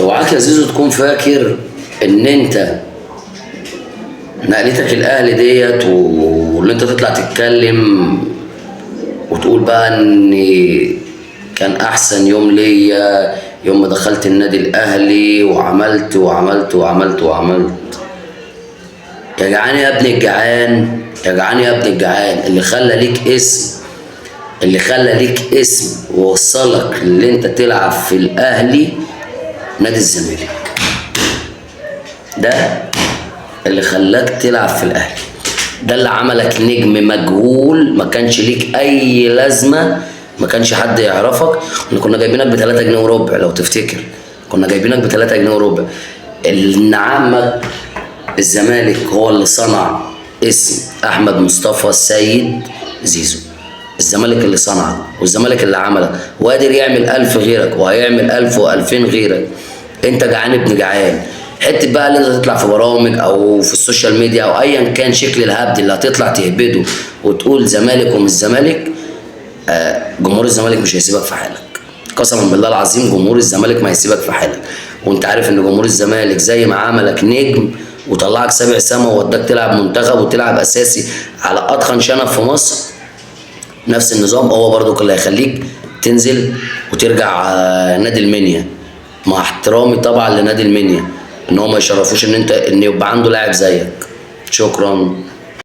اوعاك يا زيزو تكون فاكر ان انت نقلتك الاهلي ديت واللي انت تطلع تتكلم وتقول بقى ان كان احسن يوم ليا يوم ما دخلت النادي الاهلي وعملت وعملت وعملت وعملت. يا جعان يا ابن الجعان، يا جعان يا ابن الجعان، اللي خلى ليك اسم ووصلك اللي انت تلعب في الاهلي نادي الزمالك. ده اللي خلاك تلعب في الاهلي، ده اللي عملك نجم مجهول، ما كانش ليك اي لازمه، ما كانش حد يعرفك. كنا جايبينك ب 3 جنيه وربع لو تفتكر، كنا جايبينك ب 3 جنيه وربع. ان عمك الزمالك هو اللي صنع اسم احمد مصطفى السيد زيزو. الزمالك اللي صنعك والزمالك اللي عملك، وقادر يعمل 1000 غيرك وهيعمل 1000 و2000 غيرك. انت جعان ابن جعان. حته بقى اللي انت تطلع في برامج او في السوشيال ميديا او ايا كان شكل الهبد اللي هتطلع تهبده وتقول زمالك ومش زمالك، جمهور الزمالك مش هيسيبك في حالك. قسما بالله العظيم جمهور الزمالك ما هيسيبك في حالك. وانت عارف ان جمهور الزمالك زي ما عملك نجم وطلعك سابع سما ووداك تلعب منتخب وتلعب اساسي على اتخن شنب في مصر، نفس النظام هو برضو اللي هيخليك تنزل وترجع نادي المنيا. مع احترامي طبعا لنادي المنيا ان هو ما يشرفوش ان يبقى عنده لاعب زيك. شكرا.